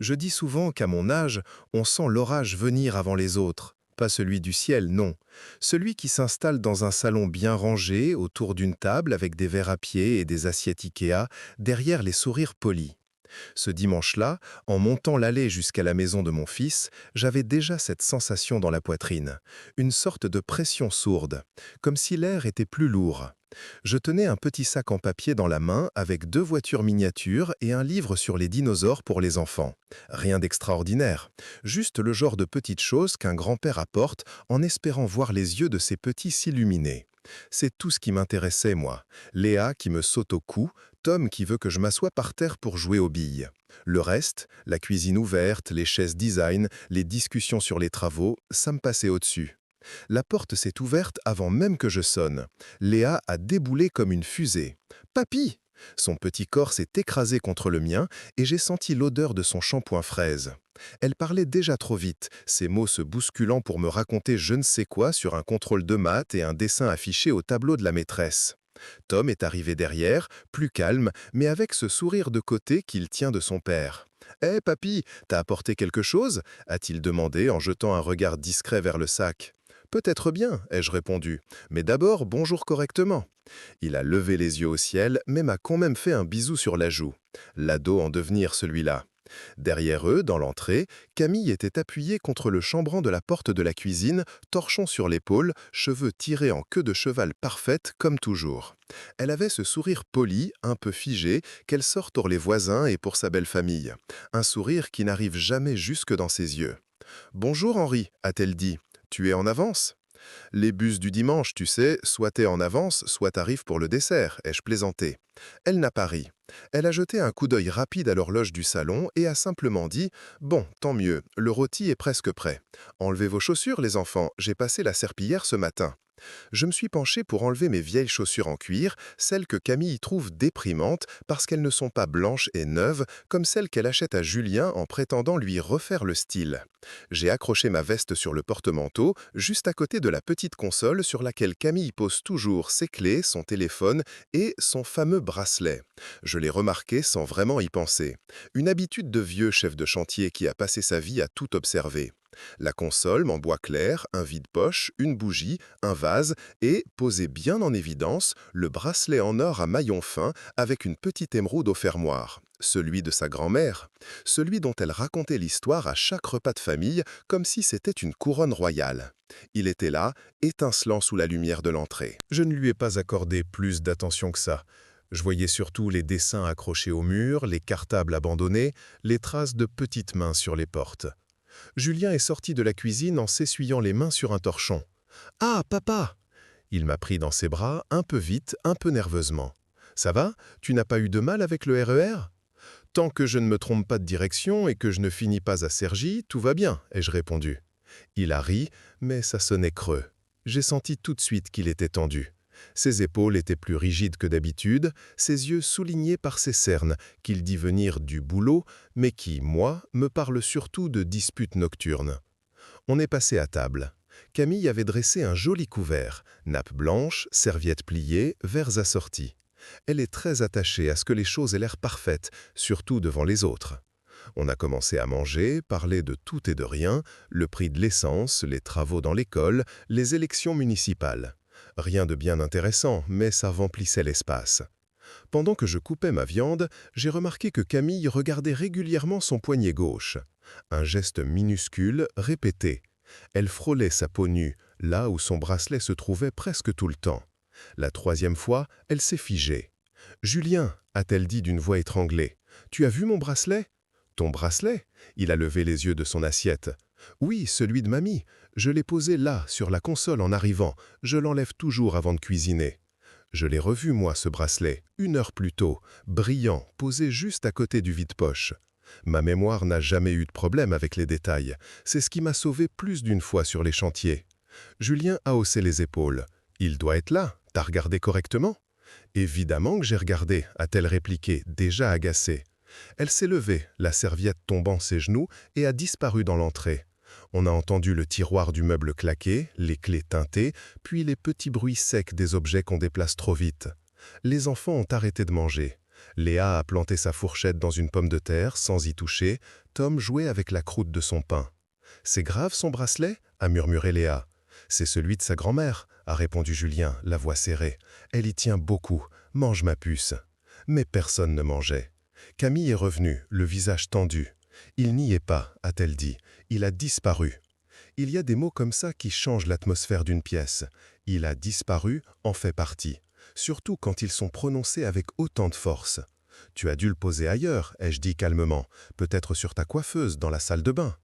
Je dis souvent qu'à mon âge, on sent l'orage venir avant les autres. Pas celui du ciel, non. Celui qui s'installe dans un salon bien rangé, autour d'une table avec des verres à pied et des assiettes Ikea, derrière les sourires polis. Ce dimanche-là, en montant l'allée jusqu'à la maison de mon fils, j'avais déjà cette sensation dans la poitrine, une sorte de pression sourde, comme si l'air était plus lourd. Je tenais un petit sac en papier dans la main avec 2 voitures miniatures et un livre sur les dinosaures pour les enfants. Rien d'extraordinaire, juste le genre de petites choses qu'un grand-père apporte en espérant voir les yeux de ses petits s'illuminer. C'est tout ce qui m'intéressait, moi. Léa qui me saute au cou, Tom qui veut que je m'assoie par terre pour jouer aux billes. Le reste, la cuisine ouverte, les chaises design, les discussions sur les travaux, ça me passait au-dessus. La porte s'est ouverte avant même que je sonne. Léa a déboulé comme une fusée. «Papy!» Son petit corps s'est écrasé contre le mien et j'ai senti l'odeur de son shampoing fraise. Elle parlait déjà trop vite, ses mots se bousculant pour me raconter je ne sais quoi sur un contrôle de maths et un dessin affiché au tableau de la maîtresse. Tom est arrivé derrière, plus calme, mais avec ce sourire de côté qu'il tient de son père. «Hé, papy, t'as apporté quelque chose?» a-t-il demandé en jetant un regard discret vers le sac. «Peut-être bien», ai-je répondu, «mais d'abord, bonjour correctement». Il a levé les yeux au ciel, mais m'a quand même fait un bisou sur la joue. L'ado en devenir celui-là. Derrière eux, dans l'entrée, Camille était appuyée contre le chambranle de la porte de la cuisine, torchon sur l'épaule, cheveux tirés en queue de cheval parfaite, comme toujours. Elle avait ce sourire poli, un peu figé, qu'elle sort pour les voisins et pour sa belle famille. Un sourire qui n'arrive jamais jusque dans ses yeux. «Bonjour Henri», a-t-elle dit. «Tu es en avance?» Les bus du dimanche, tu sais, soit t'es en avance, soit t'arrives pour le dessert, ai-je plaisanté. Elle n'a pas ri. Elle a jeté un coup d'œil rapide à l'horloge du salon et a simplement dit « Bon, tant mieux, le rôti est presque prêt. Enlevez vos chaussures, les enfants, j'ai passé la serpillière ce matin. » Je me suis penché pour enlever mes vieilles chaussures en cuir, celles que Camille trouve déprimantes parce qu'elles ne sont pas blanches et neuves comme celles qu'elle achète à Julien en prétendant lui refaire le style. J'ai accroché ma veste sur le porte-manteau, juste à côté de la petite console sur laquelle Camille pose toujours ses clés, son téléphone et son fameux bracelet. Je l'ai remarqué sans vraiment y penser. Une habitude de vieux chef de chantier qui a passé sa vie à tout observer. La console en bois clair, un vide-poche, une bougie, un vase et, posé bien en évidence, le bracelet en or à maillon fin avec une petite émeraude au fermoir. Celui de sa grand-mère, celui dont elle racontait l'histoire à chaque repas de famille comme si c'était une couronne royale. Il était là, étincelant sous la lumière de l'entrée. Je ne lui ai pas accordé plus d'attention que ça. Je voyais surtout les dessins accrochés au mur, les cartables abandonnés, les traces de petites mains sur les portes. Julien est sorti de la cuisine en s'essuyant les mains sur un torchon. « Ah, papa !» Il m'a pris dans ses bras, un peu vite, un peu nerveusement. « Ça va? Tu n'as pas eu de mal avec le RER ?» « Tant que je ne me trompe pas de direction et que je ne finis pas à Cergy, tout va bien, ai-je répondu. Il a ri, mais ça sonnait creux. J'ai senti tout de suite qu'il était tendu. Ses épaules étaient plus rigides que d'habitude, ses yeux soulignés par ses cernes, qu'il dit venir du boulot, mais qui, moi, me parlent surtout de disputes nocturnes. On est passé à table. Camille avait dressé un joli couvert, nappe blanche, serviettes pliées, verres assortis. Elle est très attachée à ce que les choses aient l'air parfaites, surtout devant les autres. On a commencé à manger, parler de tout et de rien, le prix de l'essence, les travaux dans l'école, les élections municipales. Rien de bien intéressant, mais ça remplissait l'espace. Pendant que je coupais ma viande, j'ai remarqué que Camille regardait régulièrement son poignet gauche. Un geste minuscule, répété. Elle frôlait sa peau nue, là où son bracelet se trouvait presque tout le temps. La 3e fois, elle s'est figée. « Julien » a-t-elle dit d'une voix étranglée, « tu as vu mon bracelet ?»« Ton bracelet ?» Il a levé les yeux de son assiette. « Oui, celui de mamie. Je l'ai posé là, sur la console en arrivant. Je l'enlève toujours avant de cuisiner. » Je l'ai revu, moi, ce bracelet, 1 heure plus tôt, brillant, posé juste à côté du vide-poche. Ma mémoire n'a jamais eu de problème avec les détails. C'est ce qui m'a sauvé plus d'une fois sur les chantiers. Julien a haussé les épaules. « Il doit être là. T'as regardé correctement ?»« Évidemment que j'ai regardé, a-t-elle répliqué, déjà agacée. Elle s'est levée, la serviette tombant ses genoux, et a disparu dans l'entrée. On a entendu le tiroir du meuble claquer, les clés teinter, puis les petits bruits secs des objets qu'on déplace trop vite. Les enfants ont arrêté de manger. Léa a planté sa fourchette dans une pomme de terre sans y toucher. Tom jouait avec la croûte de son pain. C'est grave son bracelet a murmuré Léa. C'est celui de sa grand-mère, a répondu Julien, la voix serrée. Elle y tient beaucoup. Mange ma puce. Mais personne ne mangeait. Camille est revenue, le visage tendu. Il n'y est pas, a-t-elle dit. Il a disparu. Il y a des mots comme ça qui changent l'atmosphère d'une pièce. Il a disparu en fait partie. Surtout quand ils sont prononcés avec autant de force. Tu as dû le poser ailleurs, ai-je dit calmement, peut-être sur ta coiffeuse dans la salle de bain.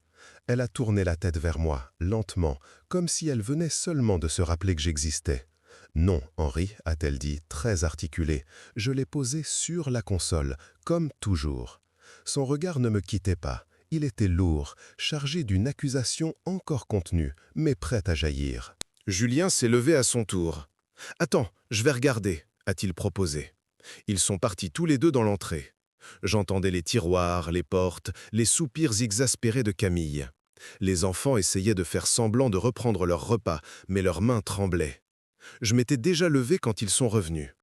Elle a tourné la tête vers moi, lentement, comme si elle venait seulement de se rappeler que j'existais. Non, Henri, a-t-elle dit, très articulée, je l'ai posé sur la console, comme toujours. Son regard ne me quittait pas. Il était lourd, chargé d'une accusation encore contenue, mais prête à jaillir. Julien s'est levé à son tour. « Attends, je vais regarder », a-t-il proposé. Ils sont partis tous les deux dans l'entrée. J'entendais les tiroirs, les portes, les soupirs exaspérés de Camille. Les enfants essayaient de faire semblant de reprendre leur repas, mais leurs mains tremblaient. Je m'étais déjà levé quand ils sont revenus.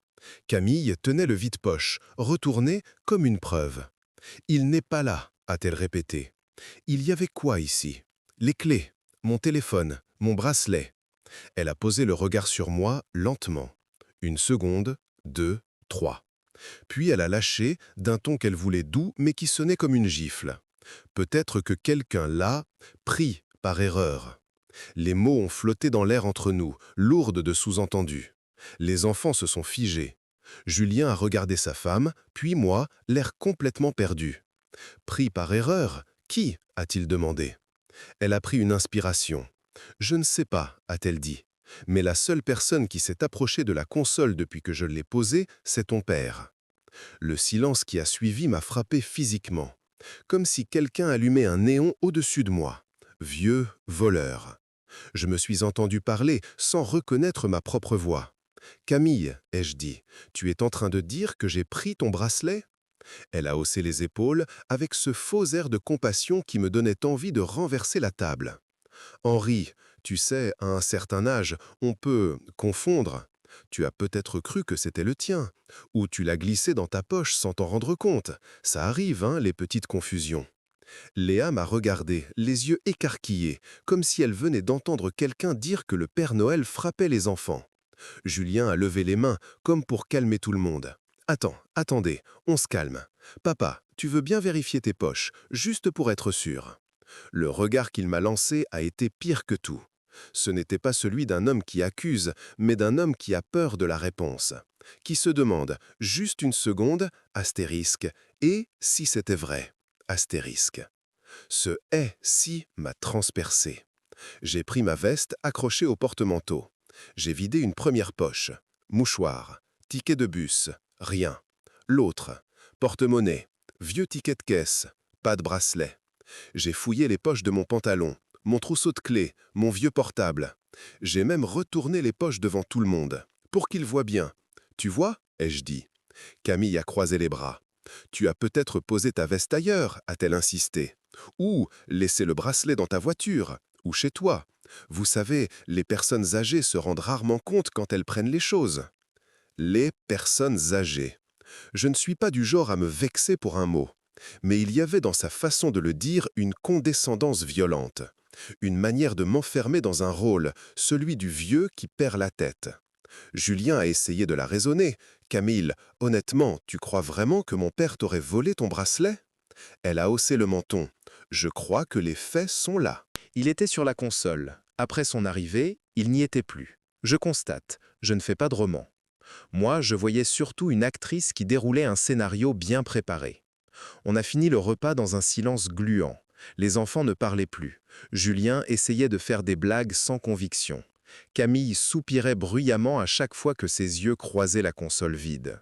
Camille tenait le vide-poche, retourné comme une preuve. « Il n'est pas là », a-t-elle répété. « Il y avait quoi ici? Les clés, mon téléphone, mon bracelet. » Elle a posé le regard sur moi lentement. 1 seconde, 2, 3. Puis elle a lâché, d'un ton qu'elle voulait doux, mais qui sonnait comme une gifle. Peut-être que quelqu'un l'a pris par erreur. Les mots ont flotté dans l'air entre nous, lourdes de sous-entendus. Les enfants se sont figés. Julien a regardé sa femme, puis moi, l'air complètement perdu. Pris par erreur, qui a-t-il demandé? Elle a pris une inspiration. Je ne sais pas, a-t-elle dit. Mais la seule personne qui s'est approchée de la console depuis que je l'ai posée, c'est ton père. Le silence qui a suivi m'a frappé physiquement. Comme si quelqu'un allumait un néon au-dessus de moi. Vieux voleur. Je me suis entendu parler sans reconnaître ma propre voix. « Camille, ai-je dit, tu es en train de dire que j'ai pris ton bracelet ?» Elle a haussé les épaules avec ce faux air de compassion qui me donnait envie de renverser la table. « Henri, tu sais, à un certain âge, on peut confondre. Tu as peut-être cru que c'était le tien, ou tu l'as glissé dans ta poche sans t'en rendre compte. Ça arrive, hein, les petites confusions. » Léa m'a regardé, les yeux écarquillés, comme si elle venait d'entendre quelqu'un dire que le Père Noël frappait les enfants. Julien a levé les mains, comme pour calmer tout le monde. « Attendez, on se calme. Papa, tu veux bien vérifier tes poches, juste pour être sûr. » Le regard qu'il m'a lancé a été pire que tout. Ce n'était pas celui d'un homme qui accuse, mais d'un homme qui a peur de la réponse. Qui se demande, juste une seconde, astérisque, et si c'était vrai, astérisque. Ce « est si » m'a transpercé. J'ai pris ma veste accrochée au porte-manteau. J'ai vidé une première poche. Mouchoir, ticket de bus, rien. L'autre, porte-monnaie, vieux ticket de caisse, pas de bracelet. J'ai fouillé les poches de mon pantalon, mon trousseau de clés, mon vieux portable. J'ai même retourné les poches devant tout le monde, pour qu'ils voient bien. « Tu vois ?» ai-je dit. Camille a croisé les bras. « Tu as peut-être posé ta veste ailleurs » a-t-elle insisté. « Ou laissé le bracelet dans ta voiture, ou chez toi. Vous savez, les personnes âgées se rendent rarement compte quand elles prennent les choses. » Les personnes âgées. Je ne suis pas du genre à me vexer pour un mot. Mais il y avait dans sa façon de le dire une condescendance violente. Une manière de m'enfermer dans un rôle, celui du vieux qui perd la tête. Julien a essayé de la raisonner. « Camille, honnêtement, tu crois vraiment que mon père t'aurait volé ton bracelet ?» Elle a haussé le menton. « Je crois que les faits sont là. » Il était sur la console. Après son arrivée, il n'y était plus. Je constate, je ne fais pas de roman. Moi, je voyais surtout une actrice qui déroulait un scénario bien préparé. On a fini le repas dans un silence gluant. Les enfants ne parlaient plus. Julien essayait de faire des blagues sans conviction. Camille soupirait bruyamment à chaque fois que ses yeux croisaient la console vide.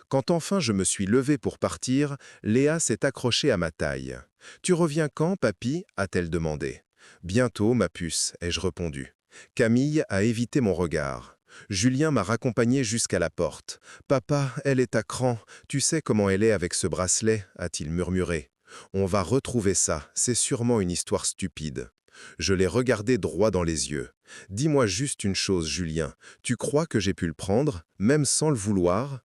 Quand enfin je me suis levé pour partir, Léa s'est accrochée à ma taille. « Tu reviens quand, papy ?» a-t-elle demandé. « Bientôt, ma puce », ai-je répondu. Camille a évité mon regard. Julien m'a raccompagné jusqu'à la porte. « Papa, elle est à cran. Tu sais comment elle est avec ce bracelet ?» a-t-il murmuré. « On va retrouver ça. C'est sûrement une histoire stupide. » Je l'ai regardé droit dans les yeux. « Dis-moi juste une chose, Julien. Tu crois que j'ai pu le prendre, même sans le vouloir ?»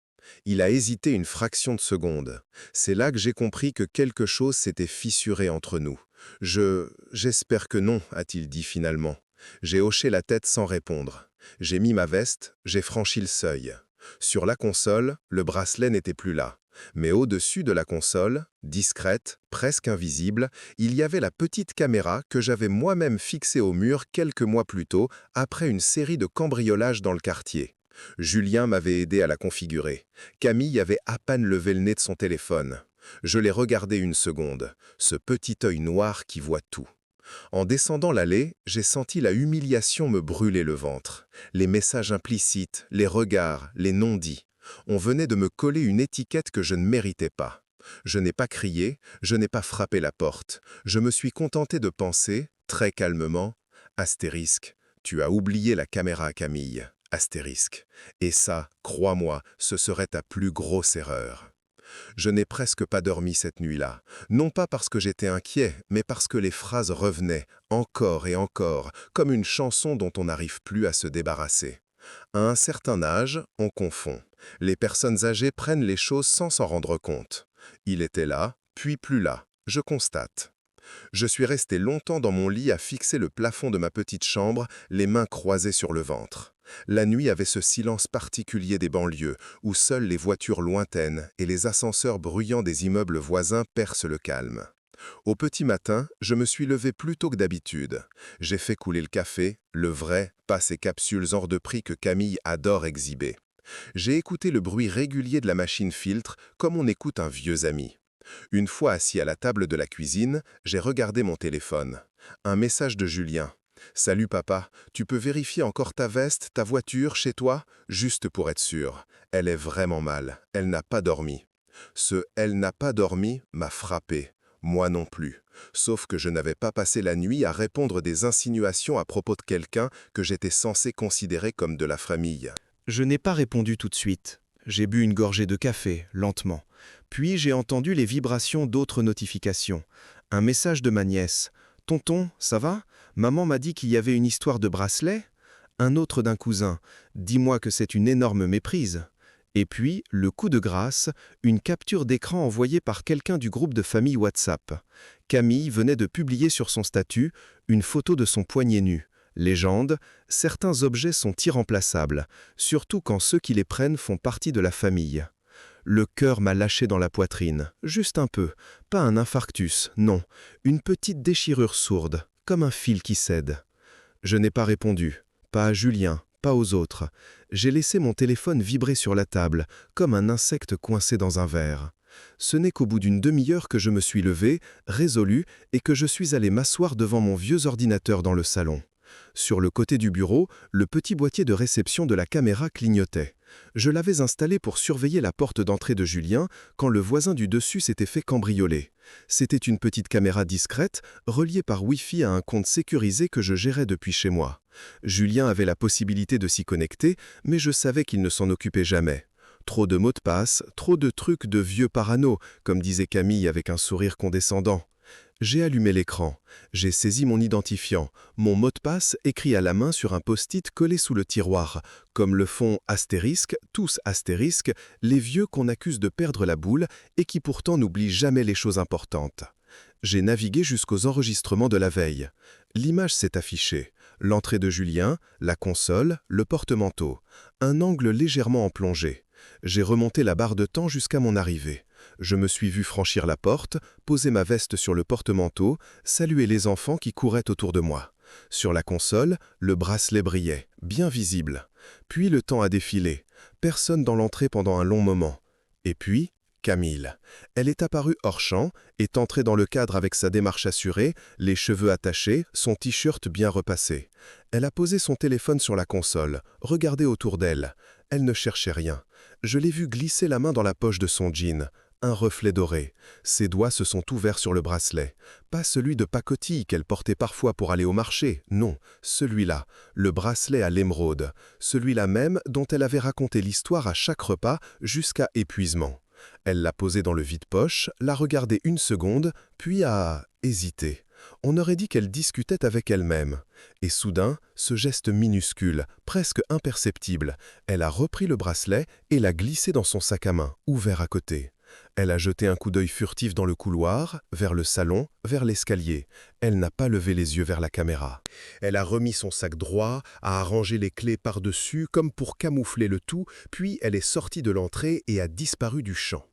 Il a hésité une fraction de seconde. C'est là que j'ai compris que quelque chose s'était fissuré entre nous. J'espère que non, a-t-il dit finalement. J'ai hoché la tête sans répondre. J'ai mis ma veste, j'ai franchi le seuil. Sur la console, le bracelet n'était plus là. Mais au-dessus de la console, discrète, presque invisible, il y avait la petite caméra que j'avais moi-même fixée au mur quelques mois plus tôt, après une série de cambriolages dans le quartier. Julien m'avait aidé à la configurer. Camille avait à peine levé le nez de son téléphone. Je l'ai regardé une seconde, ce petit œil noir qui voit tout. En descendant l'allée, j'ai senti la humiliation me brûler le ventre. Les messages implicites, les regards, les non-dits. On venait de me coller une étiquette que je ne méritais pas. Je n'ai pas crié, je n'ai pas frappé la porte. Je me suis contenté de penser, très calmement, « Astérisque, tu as oublié la caméra, Camille. Astérisque. Et ça, crois-moi, ce serait ta plus grosse erreur. » Je n'ai presque pas dormi cette nuit-là, non pas parce que j'étais inquiet, mais parce que les phrases revenaient, encore et encore, comme une chanson dont on n'arrive plus à se débarrasser. À un certain âge, on confond. Les personnes âgées prennent les choses sans s'en rendre compte. Il était là, puis plus là, je constate. Je suis resté longtemps dans mon lit à fixer le plafond de ma petite chambre, les mains croisées sur le ventre. La nuit avait ce silence particulier des banlieues, où seules les voitures lointaines et les ascenseurs bruyants des immeubles voisins percent le calme. Au petit matin, je me suis levé plus tôt que d'habitude. J'ai fait couler le café, le vrai, pas ces capsules hors de prix que Camille adore exhiber. J'ai écouté le bruit régulier de la machine filtre comme on écoute un vieux ami. Une fois assis à la table de la cuisine, j'ai regardé mon téléphone. Un message de Julien. « Salut papa, tu peux vérifier encore ta veste, ta voiture, chez toi? Juste pour être sûr. Elle est vraiment mal, elle n'a pas dormi. » Ce « elle n'a pas dormi » m'a frappé. Moi non plus. Sauf que je n'avais pas passé la nuit à répondre des insinuations à propos de quelqu'un que j'étais censé considérer comme de la famille. Je n'ai pas répondu tout de suite. J'ai bu une gorgée de café, lentement. Puis j'ai entendu les vibrations d'autres notifications. Un message de ma nièce. « Tonton, ça va? Maman m'a dit qu'il y avait une histoire de bracelet ?» Un autre d'un cousin. « Dis-moi que c'est une énorme méprise. » Et puis, le coup de grâce, une capture d'écran envoyée par quelqu'un du groupe de famille WhatsApp. Camille venait de publier sur son statut une photo de son poignet nu. Légende, certains objets sont irremplaçables, surtout quand ceux qui les prennent font partie de la famille. Le cœur m'a lâché dans la poitrine, juste un peu, pas un infarctus, non, une petite déchirure sourde, comme un fil qui cède. Je n'ai pas répondu, pas à Julien, pas aux autres. J'ai laissé mon téléphone vibrer sur la table, comme un insecte coincé dans un verre. Ce n'est qu'au bout d'une demi-heure que je me suis levé, résolu, et que je suis allé m'asseoir devant mon vieux ordinateur dans le salon. Sur le côté du bureau, le petit boîtier de réception de la caméra clignotait. Je l'avais installé pour surveiller la porte d'entrée de Julien quand le voisin du dessus s'était fait cambrioler. C'était une petite caméra discrète, reliée par Wi-Fi à un compte sécurisé que je gérais depuis chez moi. Julien avait la possibilité de s'y connecter, mais je savais qu'il ne s'en occupait jamais. Trop de mots de passe, trop de trucs de vieux parano, comme disait Camille avec un sourire condescendant. J'ai allumé l'écran. J'ai saisi mon identifiant, mon mot de passe écrit à la main sur un post-it collé sous le tiroir, comme le font astérisque, tous astérisques, les vieux qu'on accuse de perdre la boule et qui pourtant n'oublient jamais les choses importantes. J'ai navigué jusqu'aux enregistrements de la veille. L'image s'est affichée. L'entrée de Julien, la console, le porte-manteau. Un angle légèrement en plongée. J'ai remonté la barre de temps jusqu'à mon arrivée. Je me suis vu franchir la porte, poser ma veste sur le porte-manteau, saluer les enfants qui couraient autour de moi. Sur la console, le bracelet brillait, bien visible. Puis le temps a défilé. Personne dans l'entrée pendant un long moment. Et puis, Camille. Elle est apparue hors champ, est entrée dans le cadre avec sa démarche assurée, les cheveux attachés, son t-shirt bien repassé. Elle a posé son téléphone sur la console, regardé autour d'elle. Elle ne cherchait rien. Je l'ai vue glisser la main dans la poche de son jean. Un reflet doré. Ses doigts se sont ouverts sur le bracelet. Pas celui de pacotille qu'elle portait parfois pour aller au marché, non, celui-là, le bracelet à l'émeraude, celui-là même dont elle avait raconté l'histoire à chaque repas jusqu'à épuisement. Elle l'a posé dans le vide-poche, l'a regardé une seconde, puis a hésité. On aurait dit qu'elle discutait avec elle-même. Et soudain, ce geste minuscule, presque imperceptible, elle a repris le bracelet et l'a glissé dans son sac à main, ouvert à côté. Elle a jeté un coup d'œil furtif dans le couloir, vers le salon, vers l'escalier. Elle n'a pas levé les yeux vers la caméra. Elle a remis son sac droit, a arrangé les clés par-dessus comme pour camoufler le tout, puis elle est sortie de l'entrée et a disparu du champ.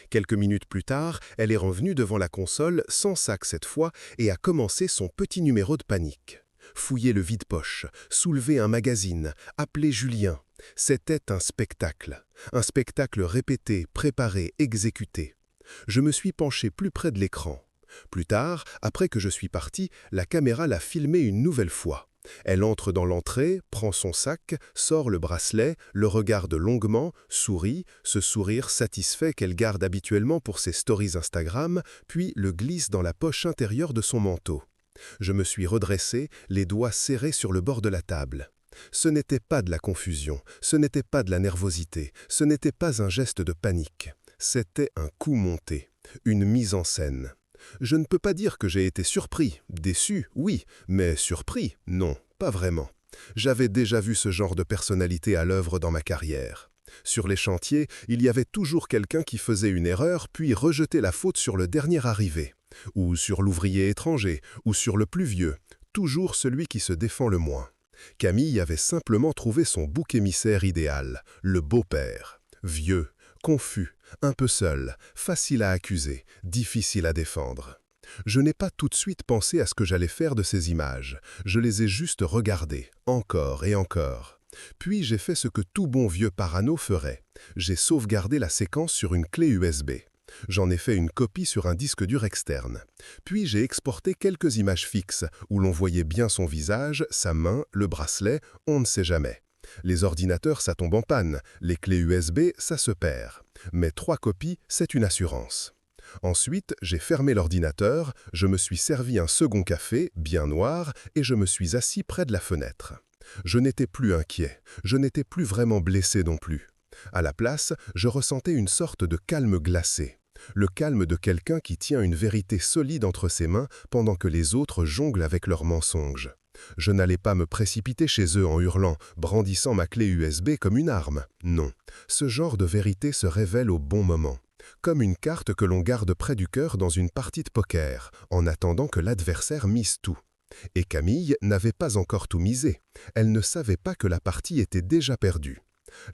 Quelques minutes plus tard, elle est revenue devant la console, sans sac cette fois, et a commencé son petit numéro de panique. Fouiller le vide-poche, soulever un magazine, appeler Julien. C'était un spectacle répété, préparé, exécuté. Je me suis penché plus près de l'écran. Plus tard, après que je suis parti, la caméra l'a filmé une nouvelle fois. Elle entre dans l'entrée, prend son sac, sort le bracelet, le regarde longuement, sourit, ce sourire satisfait qu'elle garde habituellement pour ses stories Instagram, puis le glisse dans la poche intérieure de son manteau. Je me suis redressé, les doigts serrés sur le bord de la table. Ce n'était pas de la confusion, ce n'était pas de la nervosité, ce n'était pas un geste de panique. C'était un coup monté, une mise en scène. Je ne peux pas dire que j'ai été surpris, déçu, oui, mais surpris, non, pas vraiment. J'avais déjà vu ce genre de personnalité à l'œuvre dans ma carrière. Sur les chantiers, il y avait toujours quelqu'un qui faisait une erreur puis rejetait la faute sur le dernier arrivé, ou sur l'ouvrier étranger, ou sur le plus vieux, toujours celui qui se défend le moins. Camille avait simplement trouvé son bouc émissaire idéal, le beau-père, vieux, confus, un peu seul, facile à accuser, difficile à défendre. Je n'ai pas tout de suite pensé à ce que j'allais faire de ces images, je les ai juste regardées, encore et encore. Puis j'ai fait ce que tout bon vieux parano ferait, j'ai sauvegardé la séquence sur une clé USB. J'en ai fait une copie sur un disque dur externe. Puis j'ai exporté quelques images fixes, où l'on voyait bien son visage, sa main, le bracelet, on ne sait jamais. Les ordinateurs, ça tombe en panne, les clés USB, ça se perd. Mais 3 copies, c'est une assurance. Ensuite, j'ai fermé l'ordinateur, je me suis servi un second café, bien noir, et je me suis assis près de la fenêtre. Je n'étais plus inquiet, je n'étais plus vraiment blessé non plus. À la place, je ressentais une sorte de calme glacé. Le calme de quelqu'un qui tient une vérité solide entre ses mains pendant que les autres jonglent avec leurs mensonges. Je n'allais pas me précipiter chez eux en hurlant, brandissant ma clé USB comme une arme. Non, ce genre de vérité se révèle au bon moment. Comme une carte que l'on garde près du cœur dans une partie de poker, en attendant que l'adversaire mise tout. Et Camille n'avait pas encore tout misé. Elle ne savait pas que la partie était déjà perdue.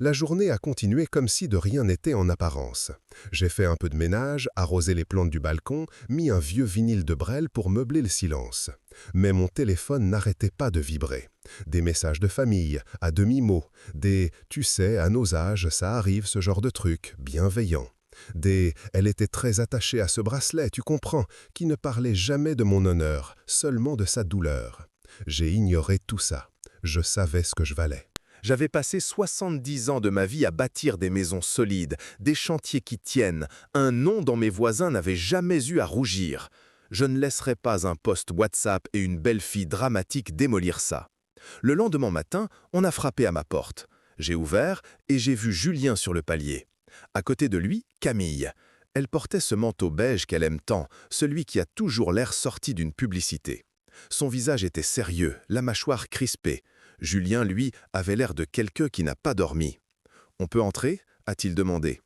La journée a continué comme si de rien n'était en apparence. J'ai fait un peu de ménage, arrosé les plantes du balcon, mis un vieux vinyle de Brel pour meubler le silence. Mais mon téléphone n'arrêtait pas de vibrer. Des messages de famille, à demi-mot, des « tu sais, à nos âges, ça arrive ce genre de truc », bienveillants. Des « elle était très attachée à ce bracelet, tu comprends », qui ne parlaient jamais de mon honneur, seulement de sa douleur. J'ai ignoré tout ça. Je savais ce que je valais. J'avais passé 70 ans de ma vie à bâtir des maisons solides, des chantiers qui tiennent, un nom dont mes voisins n'avaient jamais eu à rougir. Je ne laisserai pas un post WhatsApp et une belle fille dramatique démolir ça. Le lendemain matin, on a frappé à ma porte. J'ai ouvert et j'ai vu Julien sur le palier. À côté de lui, Camille. Elle portait ce manteau beige qu'elle aime tant, celui qui a toujours l'air sorti d'une publicité. Son visage était sérieux, la mâchoire crispée. Julien, lui, avait l'air de quelqu'un qui n'a pas dormi. « On peut entrer » a-t-il demandé.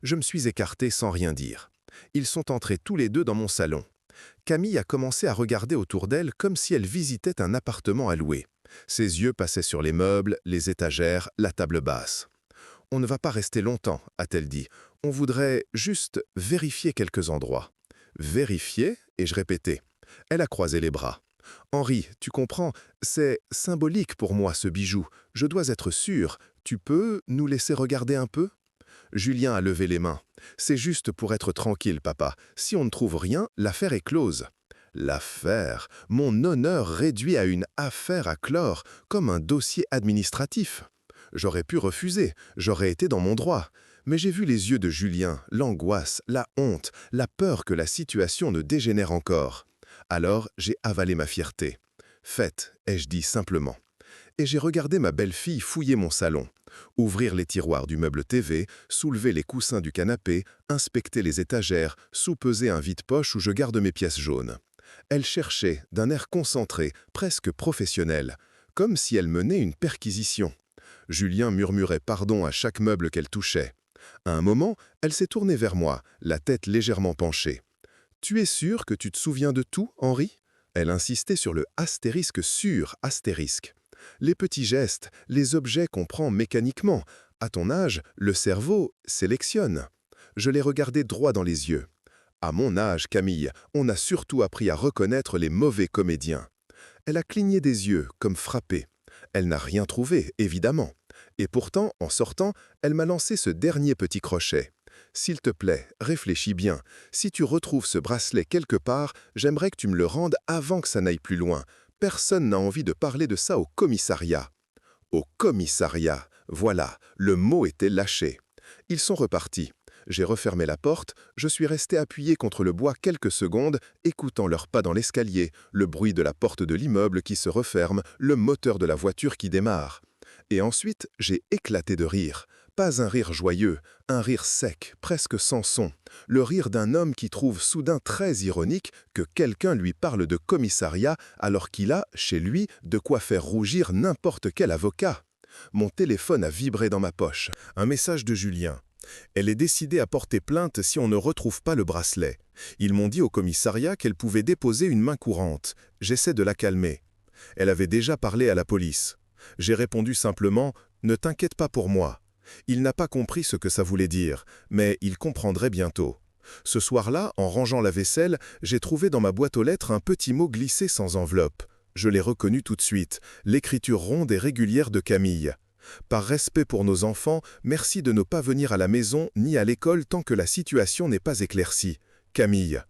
Je me suis écarté sans rien dire. Ils sont entrés tous les deux dans mon salon. Camille a commencé à regarder autour d'elle comme si elle visitait un appartement à louer. Ses yeux passaient sur les meubles, les étagères, la table basse. « On ne va pas rester longtemps » a-t-elle dit. « On voudrait juste vérifier quelques endroits. » « Vérifier » et je répétais. Elle a croisé les bras. « Henri, tu comprends, c'est symbolique pour moi ce bijou. Je dois être sûr. Tu peux nous laisser regarder un peu ?» Julien a levé les mains. « C'est juste pour être tranquille, papa. Si on ne trouve rien, l'affaire est close. » L'affaire, mon honneur réduit à une affaire à clore, comme un dossier administratif. J'aurais pu refuser, j'aurais été dans mon droit. Mais j'ai vu les yeux de Julien, l'angoisse, la honte, la peur que la situation ne dégénère encore. Alors j'ai avalé ma fierté. « Faites », ai-je dit simplement. Et j'ai regardé ma belle-fille fouiller mon salon, ouvrir les tiroirs du meuble TV, soulever les coussins du canapé, inspecter les étagères, soupeser un vide-poche où je garde mes pièces jaunes. Elle cherchait, d'un air concentré, presque professionnel, comme si elle menait une perquisition. Julien murmurait pardon à chaque meuble qu'elle touchait. À un moment, elle s'est tournée vers moi, la tête légèrement penchée. « Tu es sûr que tu te souviens de tout, Henri ?» Elle insistait sur le astérisque sur astérisque. Les petits gestes, les objets qu'on prend mécaniquement. À ton âge, le cerveau sélectionne. Je l'ai regardée droit dans les yeux. À mon âge, Camille, on a surtout appris à reconnaître les mauvais comédiens. Elle a cligné des yeux, comme frappée. Elle n'a rien trouvé, évidemment. Et pourtant, en sortant, elle m'a lancé ce dernier petit crochet. « S'il te plaît, réfléchis bien. Si tu retrouves ce bracelet quelque part, j'aimerais que tu me le rendes avant que ça n'aille plus loin. Personne n'a envie de parler de ça au commissariat. » Au commissariat, voilà, le mot était lâché. Ils sont repartis. J'ai refermé la porte, je suis resté appuyé contre le bois quelques secondes, écoutant leurs pas dans l'escalier, le bruit de la porte de l'immeuble qui se referme, le moteur de la voiture qui démarre. Et ensuite, j'ai éclaté de rire. Pas un rire joyeux, un rire sec, presque sans son. Le rire d'un homme qui trouve soudain très ironique que quelqu'un lui parle de commissariat alors qu'il a, chez lui, de quoi faire rougir n'importe quel avocat. Mon téléphone a vibré dans ma poche. Un message de Julien. Elle est décidée à porter plainte si on ne retrouve pas le bracelet. Ils m'ont dit au commissariat qu'elle pouvait déposer une main courante. J'essaie de la calmer. Elle avait déjà parlé à la police. J'ai répondu simplement « Ne t'inquiète pas pour moi ». Il n'a pas compris ce que ça voulait dire, mais il comprendrait bientôt. Ce soir-là, en rangeant la vaisselle, j'ai trouvé dans ma boîte aux lettres un petit mot glissé sans enveloppe. Je l'ai reconnu tout de suite, l'écriture ronde et régulière de Camille. Par respect pour nos enfants, merci de ne pas venir à la maison ni à l'école tant que la situation n'est pas éclaircie. Camille.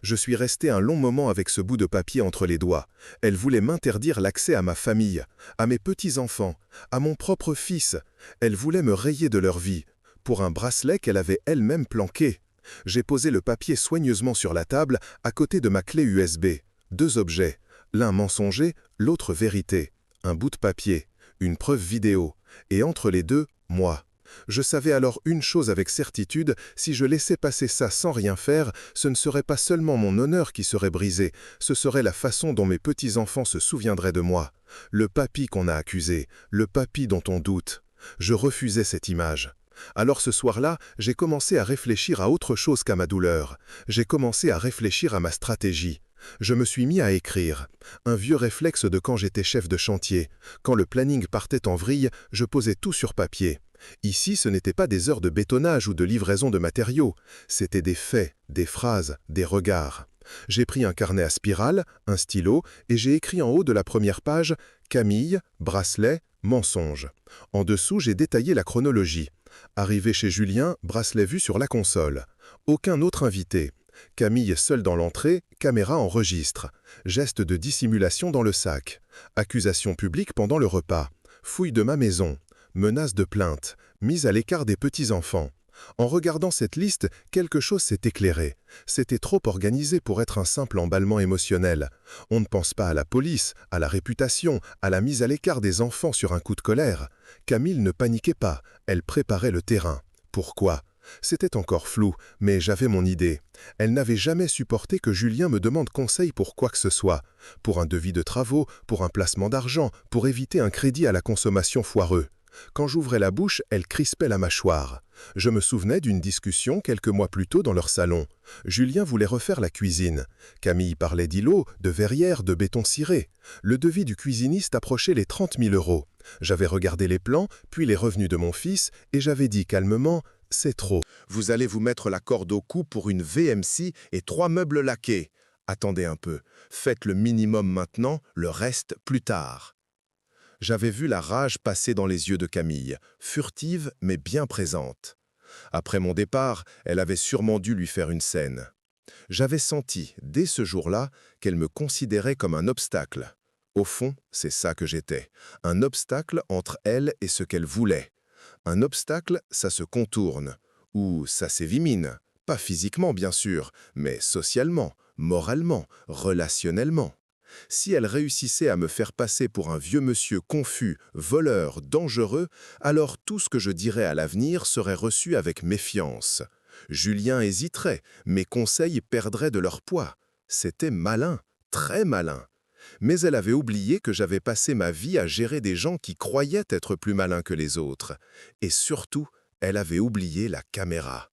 Je suis resté un long moment avec ce bout de papier entre les doigts. Elle voulait m'interdire l'accès à ma famille, à mes petits-enfants, à mon propre fils. Elle voulait me rayer de leur vie, pour un bracelet qu'elle avait elle-même planqué. J'ai posé le papier soigneusement sur la table, à côté de ma clé USB. 2 objets, l'un mensonger, l'autre vérité. Un bout de papier, une preuve vidéo, et entre les deux, moi. Je savais alors une chose avec certitude, si je laissais passer ça sans rien faire, ce ne serait pas seulement mon honneur qui serait brisé, ce serait la façon dont mes petits-enfants se souviendraient de moi. Le papy qu'on a accusé, le papy dont on doute. Je refusais cette image. Alors ce soir-là, j'ai commencé à réfléchir à autre chose qu'à ma douleur. J'ai commencé à réfléchir à ma stratégie. Je me suis mis à écrire. Un vieux réflexe de quand j'étais chef de chantier. Quand le planning partait en vrille, je posais tout sur papier. Ici, ce n'était pas des heures de bétonnage ou de livraison de matériaux. C'était des faits, des phrases, des regards. J'ai pris un carnet à spirale, un stylo, et j'ai écrit en haut de la première page « Camille, bracelet, mensonge ». En dessous, j'ai détaillé la chronologie. Arrivé chez Julien, bracelet vu sur la console. Aucun autre invité. Camille seule dans l'entrée, caméra enregistre. Geste de dissimulation dans le sac. Accusation publique pendant le repas. Fouille de ma maison. Menace de plainte. Mise à l'écart des petits-enfants. En regardant cette liste, quelque chose s'est éclairé. C'était trop organisé pour être un simple emballement émotionnel. On ne pense pas à la police, à la réputation, à la mise à l'écart des enfants sur un coup de colère. Camille ne paniquait pas, elle préparait le terrain. Pourquoi ? C'était encore flou, mais j'avais mon idée. Elle n'avait jamais supporté que Julien me demande conseil pour quoi que ce soit. Pour un devis de travaux, pour un placement d'argent, pour éviter un crédit à la consommation foireux. Quand j'ouvrais la bouche, elle crispait la mâchoire. Je me souvenais d'une discussion quelques mois plus tôt dans leur salon. Julien voulait refaire la cuisine. Camille parlait d'îlots, de verrières, de béton ciré. Le devis du cuisiniste approchait les 30 000 €. J'avais regardé les plans, puis les revenus de mon fils, et j'avais dit calmement « C'est trop. Vous allez vous mettre la corde au cou pour une VMC et 3 meubles laqués. Attendez un peu. Faites le minimum maintenant, le reste plus tard. » J'avais vu la rage passer dans les yeux de Camille, furtive mais bien présente. Après mon départ, elle avait sûrement dû lui faire une scène. J'avais senti, dès ce jour-là, qu'elle me considérait comme un obstacle. Au fond, c'est ça que j'étais. Un obstacle entre elle et ce qu'elle voulait. Un obstacle, ça se contourne, ou ça s'évimine. Pas physiquement, bien sûr, mais socialement, moralement, relationnellement. Si elle réussissait à me faire passer pour un vieux monsieur confus, voleur, dangereux, alors tout ce que je dirais à l'avenir serait reçu avec méfiance. Julien hésiterait, mes conseils perdraient de leur poids. C'était malin, très malin. Mais elle avait oublié que j'avais passé ma vie à gérer des gens qui croyaient être plus malins que les autres. Et surtout, elle avait oublié la caméra.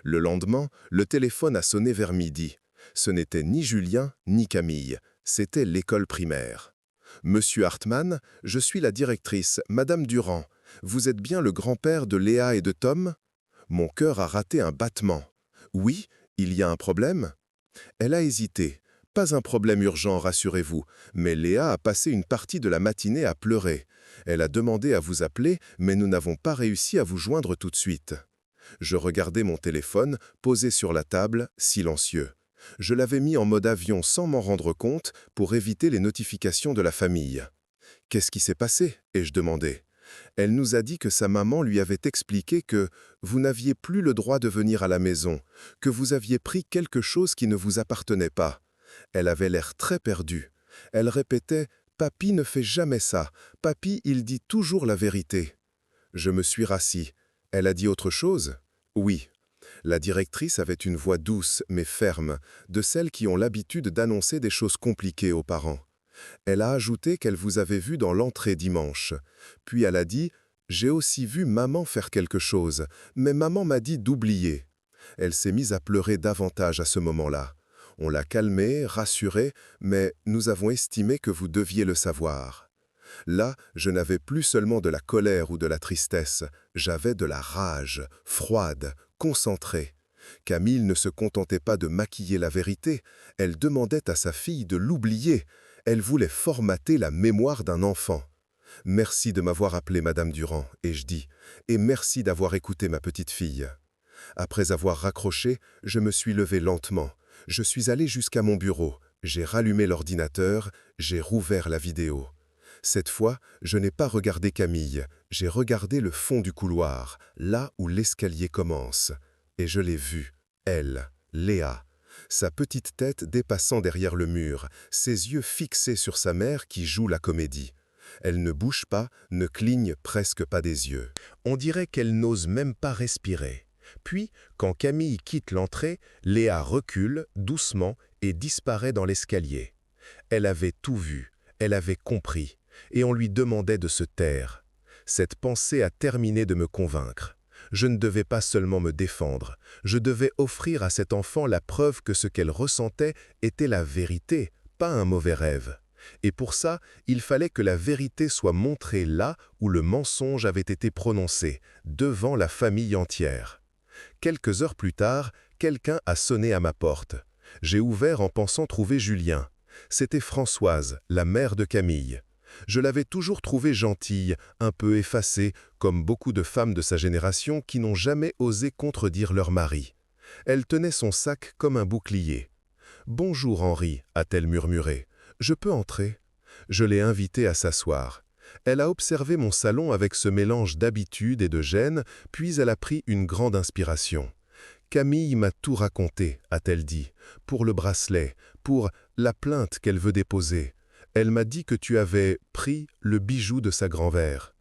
Le lendemain, le téléphone a sonné vers midi. Ce n'était ni Julien, ni Camille. C'était l'école primaire. Monsieur Hartmann, je suis la directrice, Madame Durand. Vous êtes bien le grand-père de Léa et de Tom? Mon cœur a raté un battement. Oui, il y a un problème? Elle a hésité. Pas un problème urgent, rassurez-vous, mais Léa a passé une partie de la matinée à pleurer. Elle a demandé à vous appeler, mais nous n'avons pas réussi à vous joindre tout de suite. Je regardais mon téléphone, posé sur la table, silencieux. Je l'avais mis en mode avion sans m'en rendre compte pour éviter les notifications de la famille. « Qu'est-ce qui s'est passé ?» ai-je demandé. Elle nous a dit que sa maman lui avait expliqué que vous n'aviez plus le droit de venir à la maison, que vous aviez pris quelque chose qui ne vous appartenait pas. Elle avait l'air très perdue. Elle répétait « Papy ne fait jamais ça. Papy, il dit toujours la vérité. » Je me suis rassis. Elle a dit autre chose? Oui. La directrice avait une voix douce mais ferme, de celles qui ont l'habitude d'annoncer des choses compliquées aux parents. Elle a ajouté qu'elle vous avait vu dans l'entrée dimanche. Puis elle a dit « J'ai aussi vu maman faire quelque chose, mais maman m'a dit d'oublier. » Elle s'est mise à pleurer davantage à ce moment-là. On l'a calmée, rassurée, mais nous avons estimé que vous deviez le savoir. Là, je n'avais plus seulement de la colère ou de la tristesse, j'avais de la rage, froide, concentrée. Camille ne se contentait pas de maquiller la vérité, elle demandait à sa fille de l'oublier. Elle voulait formater la mémoire d'un enfant. « Merci de m'avoir appelé Madame Durand », ai-je dit, « et merci d'avoir écouté ma petite fille. » Après avoir raccroché, je me suis levé lentement. Je suis allé jusqu'à mon bureau. J'ai rallumé l'ordinateur, j'ai rouvert la vidéo. Cette fois, je n'ai pas regardé Camille, j'ai regardé le fond du couloir, là où l'escalier commence. Et je l'ai vue, elle, Léa. Sa petite tête dépassant derrière le mur, ses yeux fixés sur sa mère qui joue la comédie. Elle ne bouge pas, ne cligne presque pas des yeux. On dirait qu'elle n'ose même pas respirer. Puis, quand Camille quitte l'entrée, Léa recule, doucement, et disparaît dans l'escalier. Elle avait tout vu, elle avait compris, et on lui demandait de se taire. Cette pensée a terminé de me convaincre. Je ne devais pas seulement me défendre, je devais offrir à cet enfant la preuve que ce qu'elle ressentait était la vérité, pas un mauvais rêve. Et pour ça, il fallait que la vérité soit montrée là où le mensonge avait été prononcé, devant la famille entière. Quelques heures plus tard, quelqu'un a sonné à ma porte. J'ai ouvert en pensant trouver Julien. C'était Françoise, la mère de Camille. Je l'avais toujours trouvée gentille, un peu effacée, comme beaucoup de femmes de sa génération qui n'ont jamais osé contredire leur mari. Elle tenait son sac comme un bouclier. « Bonjour Henri », a-t-elle murmuré. « Je peux entrer ?» Je l'ai invitée à s'asseoir. Elle a observé mon salon avec ce mélange d'habitude et de gêne, puis elle a pris une grande inspiration. « Camille m'a tout raconté », a-t-elle dit, « pour le bracelet, pour la plainte qu'elle veut déposer. Elle m'a dit que tu avais « pris » le bijou de sa grand-mère.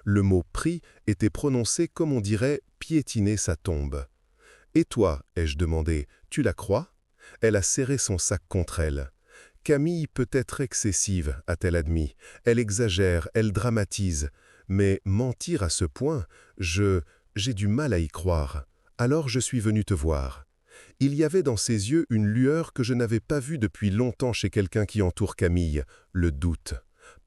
Le mot « pris » était prononcé comme on dirait « piétiner sa tombe ». « Et toi ?» ai-je demandé, « tu la crois ?» Elle a serré son sac contre elle. « Camille peut être excessive », a-t-elle admis. « Elle exagère, elle dramatise. Mais mentir à ce point, j'ai du mal à y croire. Alors je suis venu te voir. » Il y avait dans ses yeux une lueur que je n'avais pas vue depuis longtemps chez quelqu'un qui entoure Camille, le doute.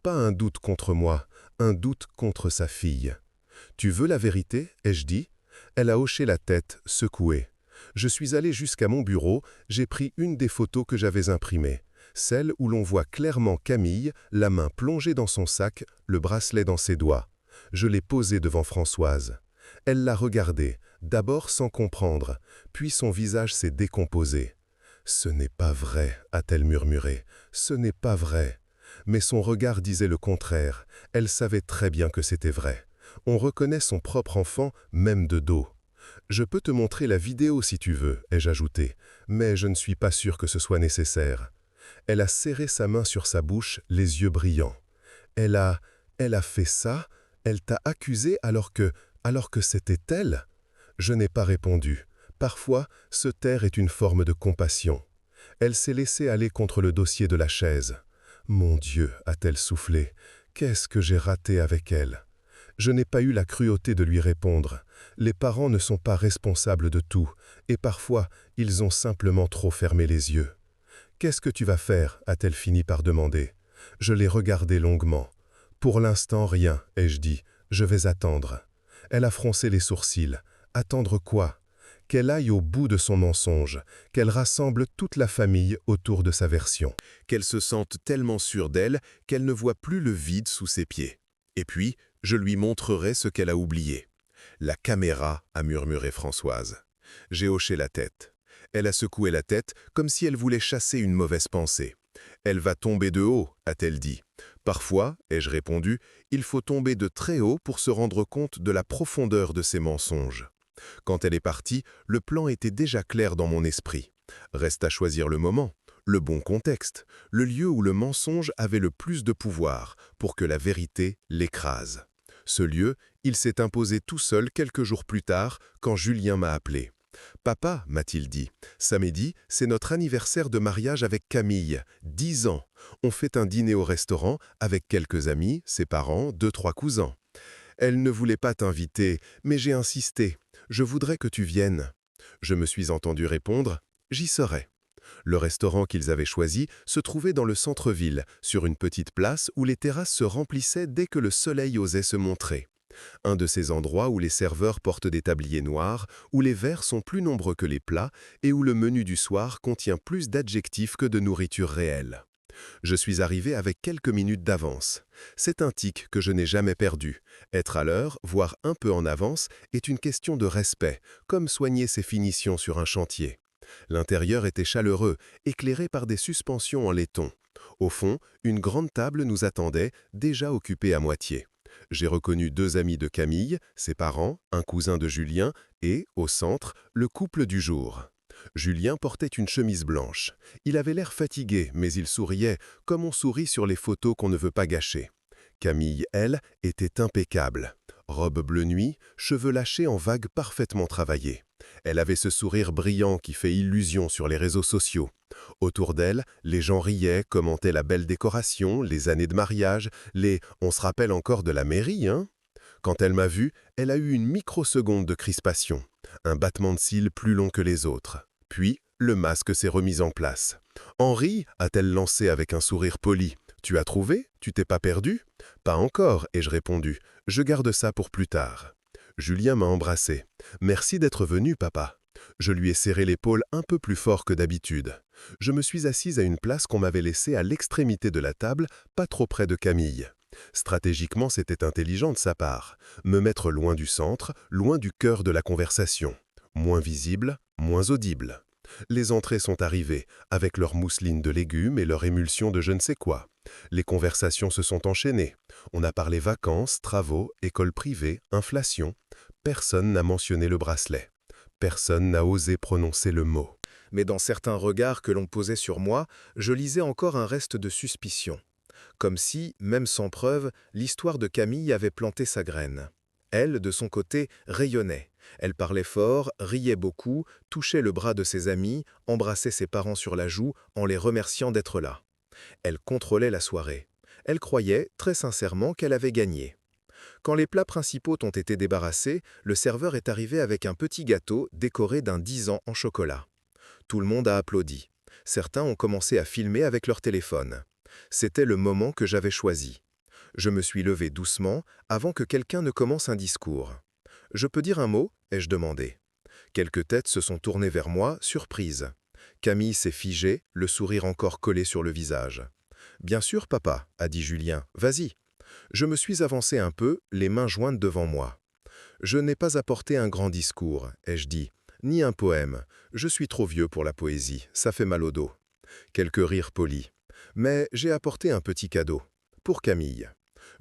Pas un doute contre moi, un doute contre sa fille. « Tu veux la vérité ?» ai-je dit. Elle a hoché la tête, secouée. Je suis allé jusqu'à mon bureau, j'ai pris une des photos que j'avais imprimées, celle où l'on voit clairement Camille, la main plongée dans son sac, le bracelet dans ses doigts. Je l'ai posée devant Françoise. Elle l'a regardée, d'abord sans comprendre, puis son visage s'est décomposé. « Ce n'est pas vrai », a-t-elle murmuré, « ce n'est pas vrai ». Mais son regard disait le contraire, elle savait très bien que c'était vrai. On reconnaît son propre enfant, même de dos. « Je peux te montrer la vidéo si tu veux », ai-je ajouté, « mais je ne suis pas sûr que ce soit nécessaire. » Elle a serré sa main sur sa bouche, les yeux brillants. « Elle a fait ça? Elle t'a accusé alors que c'était elle ?» Je n'ai pas répondu. Parfois, se taire est une forme de compassion. Elle s'est laissée aller contre le dossier de la chaise. Mon Dieu, a-t-elle soufflé, qu'est-ce que j'ai raté avec elle? Je n'ai pas eu la cruauté de lui répondre. Les parents ne sont pas responsables de tout, et parfois, ils ont simplement trop fermé les yeux. Qu'est-ce que tu vas faire? A-t-elle fini par demander. Je l'ai regardée longuement. Pour l'instant, rien, ai-je dit. Je vais attendre. Elle a froncé les sourcils. Attendre quoi? Qu'elle aille au bout de son mensonge, qu'elle rassemble toute la famille autour de sa version. Qu'elle se sente tellement sûre d'elle qu'elle ne voit plus le vide sous ses pieds. Et puis, je lui montrerai ce qu'elle a oublié. La caméra, a murmuré Françoise. J'ai hoché la tête. Elle a secoué la tête comme si elle voulait chasser une mauvaise pensée. Elle va tomber de haut, a-t-elle dit. Parfois, ai-je répondu, il faut tomber de très haut pour se rendre compte de la profondeur de ses mensonges. Quand elle est partie, le plan était déjà clair dans mon esprit. Reste à choisir le moment, le bon contexte, le lieu où le mensonge avait le plus de pouvoir pour que la vérité l'écrase. Ce lieu, il s'est imposé tout seul quelques jours plus tard quand Julien m'a appelé. « Papa, m'a-t-il dit, samedi, c'est notre anniversaire de mariage avec Camille, 10 ans. On fait un dîner au restaurant avec quelques amis, ses parents, 2-3 cousins. Elle ne voulait pas t'inviter, mais j'ai insisté. Je voudrais que tu viennes. » Je me suis entendu répondre « J'y serai ». Le restaurant qu'ils avaient choisi se trouvait dans le centre-ville, sur une petite place où les terrasses se remplissaient dès que le soleil osait se montrer. Un de ces endroits où les serveurs portent des tabliers noirs, où les verres sont plus nombreux que les plats et où le menu du soir contient plus d'adjectifs que de nourriture réelle. Je suis arrivé avec quelques minutes d'avance. C'est un tic que je n'ai jamais perdu. Être à l'heure, voire un peu en avance, est une question de respect, comme soigner ses finitions sur un chantier. L'intérieur était chaleureux, éclairé par des suspensions en laiton. Au fond, une grande table nous attendait, déjà occupée à moitié. J'ai reconnu 2 amis de Camille, ses parents, un cousin de Julien et, au centre, le couple du jour. Julien portait une chemise blanche. Il avait l'air fatigué, mais il souriait, comme on sourit sur les photos qu'on ne veut pas gâcher. Camille, elle, était impeccable. Robe bleu nuit, cheveux lâchés en vagues parfaitement travaillés. Elle avait ce sourire brillant qui fait illusion sur les réseaux sociaux. Autour d'elle, les gens riaient, commentaient la belle décoration, les années de mariage, On se rappelle encore de la mairie, hein ?» Quand elle m'a vu, elle a eu une microseconde de crispation, un battement de cils plus long que les autres. Puis, le masque s'est remis en place. « Henri » a-t-elle lancé avec un sourire poli. « Tu as trouvé? Tu t'es pas perdu ?»« Pas encore » ai-je répondu. « Je garde ça pour plus tard. » Julien m'a embrassé. « Merci d'être venu, papa. » Je lui ai serré l'épaule un peu plus fort que d'habitude. Je me suis assise à une place qu'on m'avait laissée à l'extrémité de la table, pas trop près de Camille. Stratégiquement, c'était intelligent de sa part. Me mettre loin du centre, loin du cœur de la conversation. Moins visible, moins audible. Les entrées sont arrivées, avec leur mousseline de légumes et leur émulsion de je ne sais quoi. Les conversations se sont enchaînées. On a parlé vacances, travaux, école privée, inflation. Personne n'a mentionné le bracelet. Personne n'a osé prononcer le mot. Mais dans certains regards que l'on posait sur moi, je lisais encore un reste de suspicion. Comme si, même sans preuve, l'histoire de Camille avait planté sa graine. Elle, de son côté, rayonnait. Elle parlait fort, riait beaucoup, touchait le bras de ses amis, embrassait ses parents sur la joue en les remerciant d'être là. Elle contrôlait la soirée. Elle croyait, très sincèrement, qu'elle avait gagné. Quand les plats principaux ont été débarrassés, le serveur est arrivé avec un petit gâteau décoré d'un 10 ans en chocolat. Tout le monde a applaudi. Certains ont commencé à filmer avec leur téléphone. C'était le moment que j'avais choisi. Je me suis levé doucement avant que quelqu'un ne commence un discours. « Je peux dire un mot ?» ai-je demandé. Quelques têtes se sont tournées vers moi, surprises. Camille s'est figée, le sourire encore collé sur le visage. « Bien sûr, papa » a dit Julien. « Vas-y » Je me suis avancé un peu, les mains jointes devant moi. « Je n'ai pas apporté un grand discours » ai-je dit. « Ni un poème. Je suis trop vieux pour la poésie, ça fait mal au dos. » Quelques rires polis. Mais j'ai apporté un petit cadeau. Pour Camille.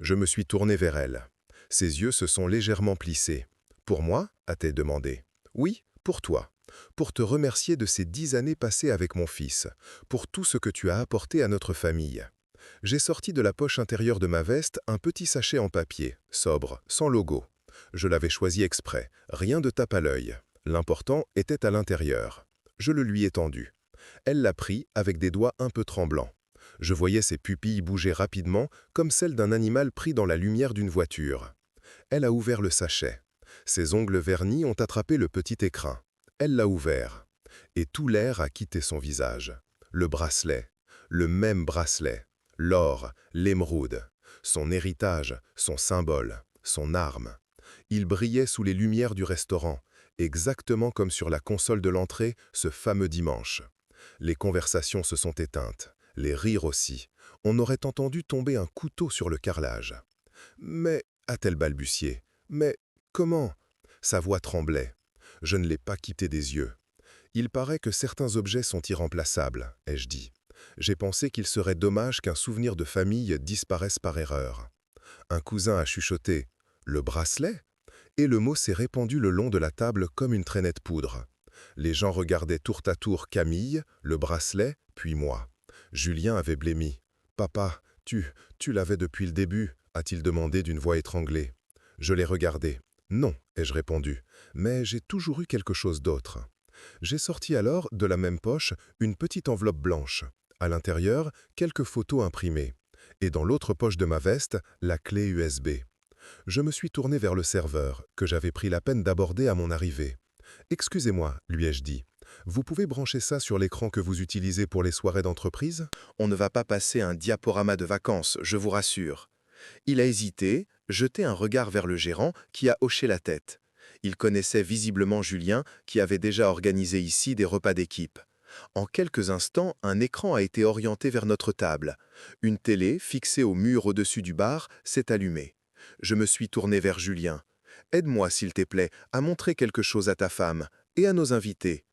Je me suis tourné vers elle. Ses yeux se sont légèrement plissés. « Pour moi » a-t-elle demandé. « Oui, pour toi. Pour te remercier de ces 10 années passées avec mon fils. Pour tout ce que tu as apporté à notre famille. » J'ai sorti de la poche intérieure de ma veste un petit sachet en papier, sobre, sans logo. Je l'avais choisi exprès, rien de tape à l'œil. L'important était à l'intérieur. Je le lui ai tendu. Elle l'a pris avec des doigts un peu tremblants. Je voyais ses pupilles bouger rapidement, comme celles d'un animal pris dans la lumière d'une voiture. Elle a ouvert le sachet. Ses ongles vernis ont attrapé le petit écrin. Elle l'a ouvert. Et tout l'air a quitté son visage. Le bracelet. Le même bracelet. L'or, l'émeraude. Son héritage, son symbole, son arme. Il brillait sous les lumières du restaurant, exactement comme sur la console de l'entrée ce fameux dimanche. Les conversations se sont éteintes, les rires aussi. On aurait entendu tomber un couteau sur le carrelage. « Mais, a-t-elle balbutié, mais comment ?» Sa voix tremblait. Je ne l'ai pas quitté des yeux. « Il paraît que certains objets sont irremplaçables », ai-je dit. J'ai pensé qu'il serait dommage qu'un souvenir de famille disparaisse par erreur. Un cousin a chuchoté « Le bracelet ?» et le mot s'est répandu le long de la table comme une traînée de poudre. Les gens regardaient tour à tour Camille, le bracelet, puis moi. Julien avait blêmi. « Papa, tu l'avais depuis le début ?» a-t-il demandé d'une voix étranglée. Je l'ai regardé. « Non », ai-je répondu, « mais j'ai toujours eu quelque chose d'autre. » J'ai sorti alors, de la même poche, une petite enveloppe blanche. À l'intérieur, quelques photos imprimées. Et dans l'autre poche de ma veste, la clé USB. Je me suis tourné vers le serveur, que j'avais pris la peine d'aborder à mon arrivée. « Excusez-moi », lui ai-je dit. « Vous pouvez brancher ça sur l'écran que vous utilisez pour les soirées d'entreprise ?» On ne va pas passer un diaporama de vacances, je vous rassure. Il a hésité, jeté un regard vers le gérant qui a hoché la tête. Il connaissait visiblement Julien qui avait déjà organisé ici des repas d'équipe. En quelques instants, un écran a été orienté vers notre table. Une télé, fixée au mur au-dessus du bar, s'est allumée. Je me suis tourné vers Julien. « Aide-moi, s'il te plaît, à montrer quelque chose à ta femme et à nos invités. »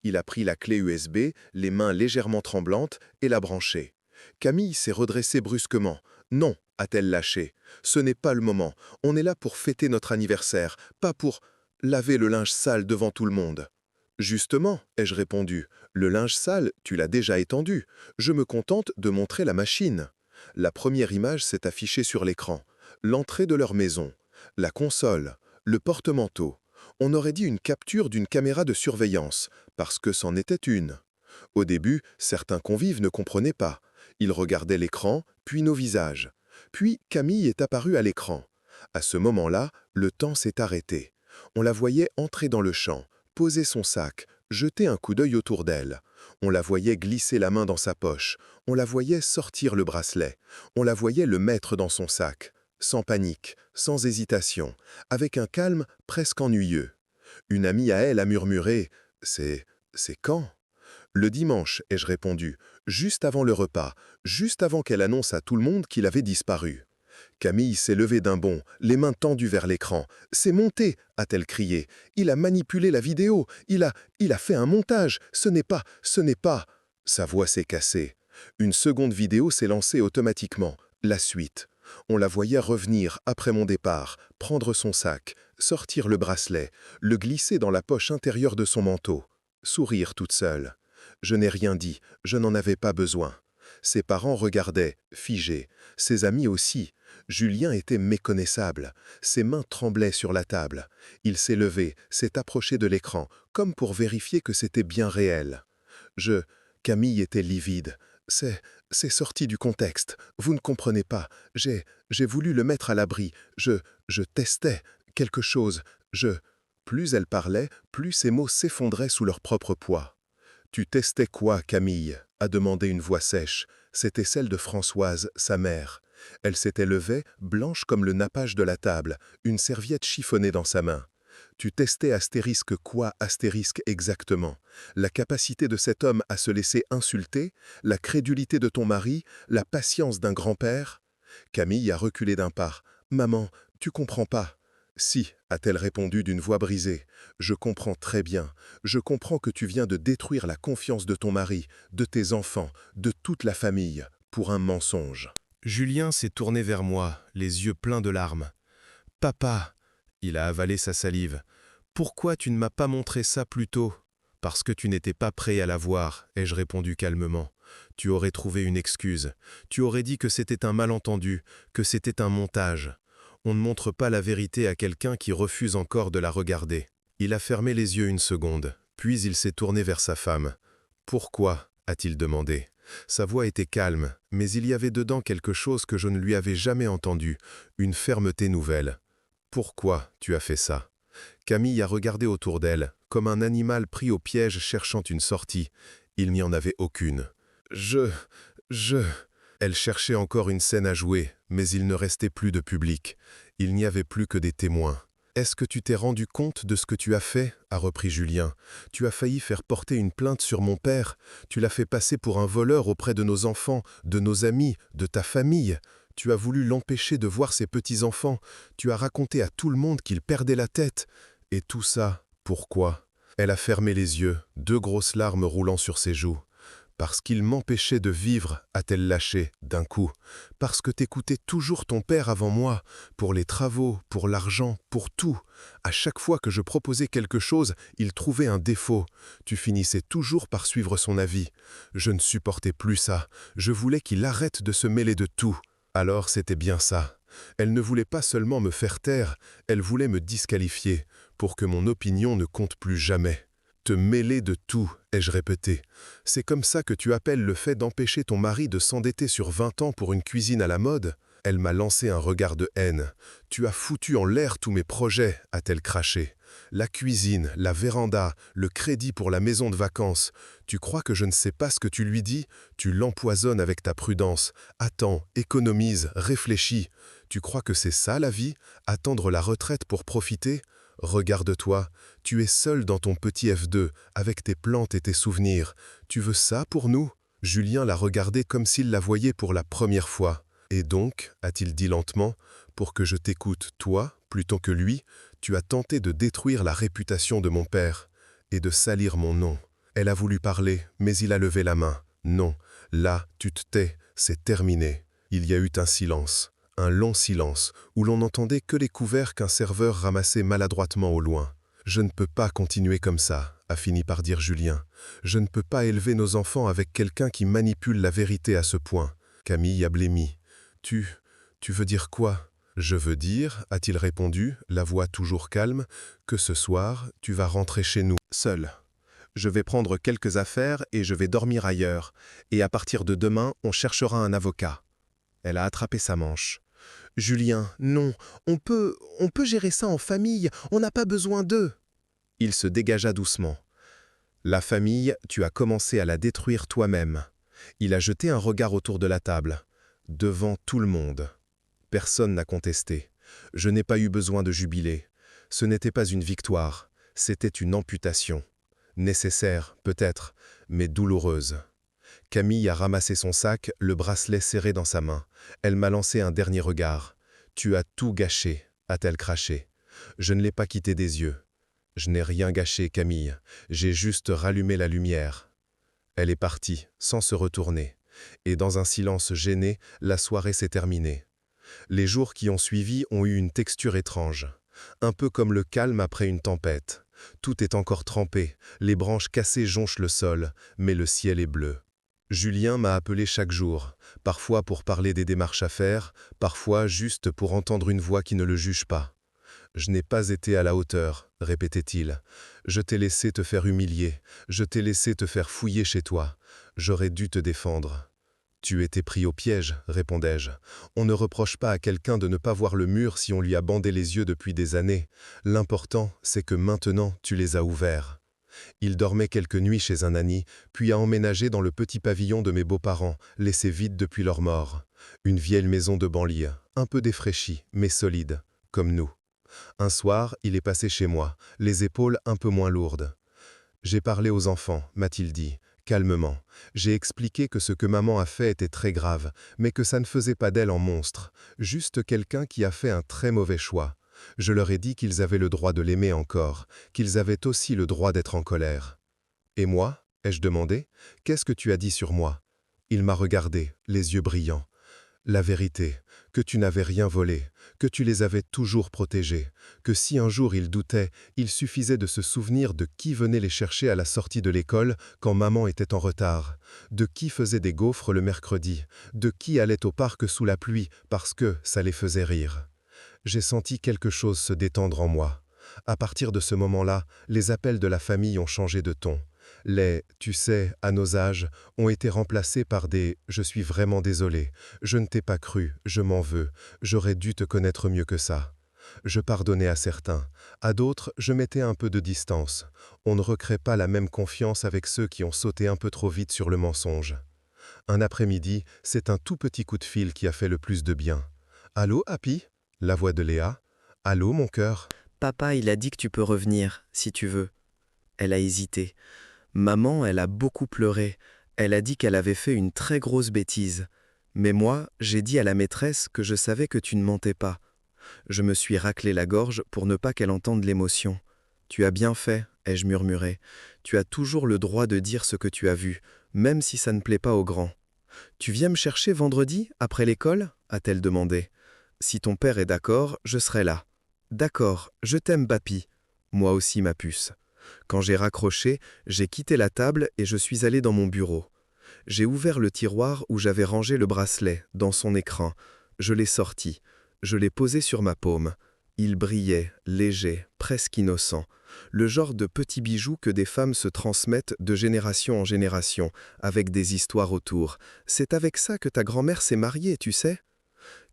Il a pris la clé USB, les mains légèrement tremblantes, et l'a branchée. Camille s'est redressée brusquement. « Non », a-t-elle lâché. « Ce n'est pas le moment. On est là pour fêter notre anniversaire, pas pour laver le linge sale devant tout le monde. » « Justement, » ai-je répondu, « le linge sale, tu l'as déjà étendu. Je me contente de montrer la machine. » La première image s'est affichée sur l'écran. L'entrée de leur maison, la console, le porte-manteau. On aurait dit une capture d'une caméra de surveillance, parce que c'en était une. Au début, certains convives ne comprenaient pas. Ils regardaient l'écran, puis nos visages. Puis Camille est apparue à l'écran. À ce moment-là, le temps s'est arrêté. On la voyait entrer dans le champ, poser son sac, jeter un coup d'œil autour d'elle. On la voyait glisser la main dans sa poche. On la voyait sortir le bracelet. On la voyait le mettre dans son sac. Sans panique, sans hésitation, avec un calme presque ennuyeux. Une amie à elle a murmuré « C'est quand ?» Le dimanche, ai-je répondu, juste avant le repas, juste avant qu'elle annonce à tout le monde qu'il avait disparu. Camille s'est levée d'un bond, les mains tendues vers l'écran. « C'est monté !» a-t-elle crié. « Il a manipulé la vidéo, il a fait un montage, ce n'est pas... » Sa voix s'est cassée. Une seconde vidéo s'est lancée automatiquement, la suite. On la voyait revenir après mon départ, prendre son sac, sortir le bracelet, le glisser dans la poche intérieure de son manteau, sourire toute seule. Je n'ai rien dit, je n'en avais pas besoin. Ses parents regardaient, figés, ses amis aussi. Julien était méconnaissable, ses mains tremblaient sur la table. Il s'est levé, s'est approché de l'écran, comme pour vérifier que c'était bien réel. Camille était livide. C'est sorti du contexte. Vous ne comprenez pas. J'ai voulu le mettre à l'abri. Je testais quelque chose. Plus elle parlait, plus ses mots s'effondraient sous leur propre poids. « Tu testais quoi, Camille ?» a demandé une voix sèche. C'était celle de Françoise, sa mère. Elle s'était levée, blanche comme le nappage de la table, une serviette chiffonnée dans sa main. Tu testais astérisque quoi, astérisque exactement? La capacité de cet homme à se laisser insulter? La crédulité de ton mari? La patience d'un grand-père? Camille a reculé d'un pas. « Maman, tu comprends pas. » « Si, a-t-elle répondu d'une voix brisée. Je comprends très bien. Je comprends que tu viens de détruire la confiance de ton mari, de tes enfants, de toute la famille, pour un mensonge. Julien s'est tourné vers moi, les yeux pleins de larmes. « Papa !» Il a avalé sa salive. « Pourquoi tu ne m'as pas montré ça plus tôt ?»« Parce que tu n'étais pas prêt à la voir, ai-je répondu calmement. Tu aurais trouvé une excuse. Tu aurais dit que c'était un malentendu, que c'était un montage. On ne montre pas la vérité à quelqu'un qui refuse encore de la regarder. » Il a fermé les yeux une seconde, puis il s'est tourné vers sa femme. « Pourquoi a-t-il demandé. Sa voix était calme, mais il y avait dedans quelque chose que je ne lui avais jamais entendu, une fermeté nouvelle. Pourquoi tu as fait ça? Camille a regardé autour d'elle, comme un animal pris au piège cherchant une sortie. Il n'y en avait aucune. Je... Elle cherchait encore une scène à jouer, mais il ne restait plus de public. Il n'y avait plus que des témoins. Est-ce que tu t'es rendu compte de ce que tu as fait? A repris Julien. Tu as failli faire porter une plainte sur mon père. Tu l'as fait passer pour un voleur auprès de nos enfants, de nos amis, de ta famille. Tu as voulu l'empêcher de voir ses petits-enfants. Tu as raconté à tout le monde qu'il perdait la tête. Et tout ça, pourquoi? Elle a fermé les yeux, 2 grosses larmes roulant sur ses joues. Parce qu'il m'empêchait de vivre, a-t-elle lâché, d'un coup. Parce que t'écoutais toujours ton père avant moi, pour les travaux, pour l'argent, pour tout. À chaque fois que je proposais quelque chose, il trouvait un défaut. Tu finissais toujours par suivre son avis. Je ne supportais plus ça. Je voulais qu'il arrête de se mêler de tout. Alors c'était bien ça. Elle ne voulait pas seulement me faire taire, elle voulait me disqualifier, pour que mon opinion ne compte plus jamais. Te mêler de tout, ai-je répété. C'est comme ça que tu appelles le fait d'empêcher ton mari de s'endetter sur 20 ans pour une cuisine à la mode? Elle m'a lancé un regard de haine. Tu as foutu en l'air tous mes projets, a-t-elle craché. La cuisine, la véranda, le crédit pour la maison de vacances. Tu crois que je ne sais pas ce que tu lui dis? Tu l'empoisonnes avec ta prudence. Attends, économise, réfléchis. Tu crois que c'est ça la vie? Attendre la retraite pour profiter? Regarde-toi, tu es seul dans ton petit F2, avec tes plantes et tes souvenirs. Tu veux ça pour nous? Julien la regardait comme s'il la voyait pour la première fois. Et donc, a-t-il dit lentement, pour que je t'écoute, toi, plutôt que lui, tu as tenté de détruire la réputation de mon père et de salir mon nom. Elle a voulu parler, mais il a levé la main. Non, là, tu te tais, c'est terminé. Il y a eu un silence. Un long silence, où l'on n'entendait que les couverts qu'un serveur ramassait maladroitement au loin. « Je ne peux pas continuer comme ça », a fini par dire Julien. « Je ne peux pas élever nos enfants avec quelqu'un qui manipule la vérité à ce point. » Camille a blêmi. « Tu veux dire quoi ?»« Je veux dire, a-t-il répondu, la voix toujours calme, que ce soir, tu vas rentrer chez nous, seul. Je vais prendre quelques affaires et je vais dormir ailleurs. Et à partir de demain, on cherchera un avocat. » Elle a attrapé sa manche. Julien, non, on peut gérer ça en famille, on n'a pas besoin d'eux. Il se dégagea doucement. La famille, tu as commencé à la détruire toi-même. Il a jeté un regard autour de la table, devant tout le monde. Personne n'a contesté. Je n'ai pas eu besoin de jubiler. Ce n'était pas une victoire, c'était une amputation. Nécessaire, peut-être, mais douloureuse. Camille a ramassé son sac, le bracelet serré dans sa main. Elle m'a lancé un dernier regard. « Tu as tout gâché », a-t-elle craché. Je ne l'ai pas quitté des yeux. Je n'ai rien gâché, Camille. J'ai juste rallumé la lumière. Elle est partie, sans se retourner. Et dans un silence gêné, la soirée s'est terminée. Les jours qui ont suivi ont eu une texture étrange. Un peu comme le calme après une tempête. Tout est encore trempé, les branches cassées jonchent le sol, mais le ciel est bleu. Julien m'a appelé chaque jour, parfois pour parler des démarches à faire, parfois juste pour entendre une voix qui ne le juge pas. « Je n'ai pas été à la hauteur », répétait-il. « Je t'ai laissé te faire humilier, je t'ai laissé te faire fouiller chez toi. J'aurais dû te défendre. » « Tu étais pris au piège, répondais-je. On ne reproche pas à quelqu'un de ne pas voir le mur si on lui a bandé les yeux depuis des années. L'important, c'est que maintenant, tu les as ouverts. » Il dormait quelques nuits chez un ami, puis a emménagé dans le petit pavillon de mes beaux-parents, laissé vide depuis leur mort. Une vieille maison de banlieue, un peu défraîchie, mais solide, comme nous. Un soir, il est passé chez moi, les épaules un peu moins lourdes. « J'ai parlé aux enfants », m'a-t-il dit, calmement. J'ai expliqué que ce que maman a fait était très grave, mais que ça ne faisait pas d'elle en monstre, juste quelqu'un qui a fait un très mauvais choix. Je leur ai dit qu'ils avaient le droit de l'aimer encore, qu'ils avaient aussi le droit d'être en colère. « Et moi ?» ai-je demandé. « Qu'est-ce que tu as dit sur moi ?» Il m'a regardé, les yeux brillants. « La vérité, que tu n'avais rien volé, que tu les avais toujours protégés, que si un jour ils doutaient, il suffisait de se souvenir de qui venait les chercher à la sortie de l'école quand maman était en retard, de qui faisait des gaufres le mercredi, de qui allait au parc sous la pluie parce que ça les faisait rire. » J'ai senti quelque chose se détendre en moi. À partir de ce moment-là, les appels de la famille ont changé de ton. Les « tu sais » à nos âges ont été remplacés par des « je suis vraiment désolé, je ne t'ai pas cru, je m'en veux, j'aurais dû te connaître mieux que ça ». Je pardonnais à certains, à d'autres je mettais un peu de distance. On ne recrée pas la même confiance avec ceux qui ont sauté un peu trop vite sur le mensonge. Un après-midi, c'est un tout petit coup de fil qui a fait le plus de bien. « Allô, Happy ?» La voix de Léa. « Allô, mon cœur ?» Papa, il a dit que tu peux revenir, si tu veux. Elle a hésité. Maman, elle a beaucoup pleuré. Elle a dit qu'elle avait fait une très grosse bêtise. Mais moi, j'ai dit à la maîtresse que je savais que tu ne mentais pas. Je me suis raclé la gorge pour ne pas qu'elle entende l'émotion. Tu as bien fait, ai-je murmuré. Tu as toujours le droit de dire ce que tu as vu, même si ça ne plaît pas aux grands. Tu viens me chercher vendredi, après l'école ? A-t-elle demandé. Si ton père est d'accord, je serai là. D'accord, je t'aime, Papi. Moi aussi, ma puce. Quand j'ai raccroché, j'ai quitté la table et je suis allé dans mon bureau. J'ai ouvert le tiroir où j'avais rangé le bracelet, dans son écrin. Je l'ai sorti. Je l'ai posé sur ma paume. Il brillait, léger, presque innocent. Le genre de petit bijou que des femmes se transmettent de génération en génération, avec des histoires autour. C'est avec ça que ta grand-mère s'est mariée, tu sais ?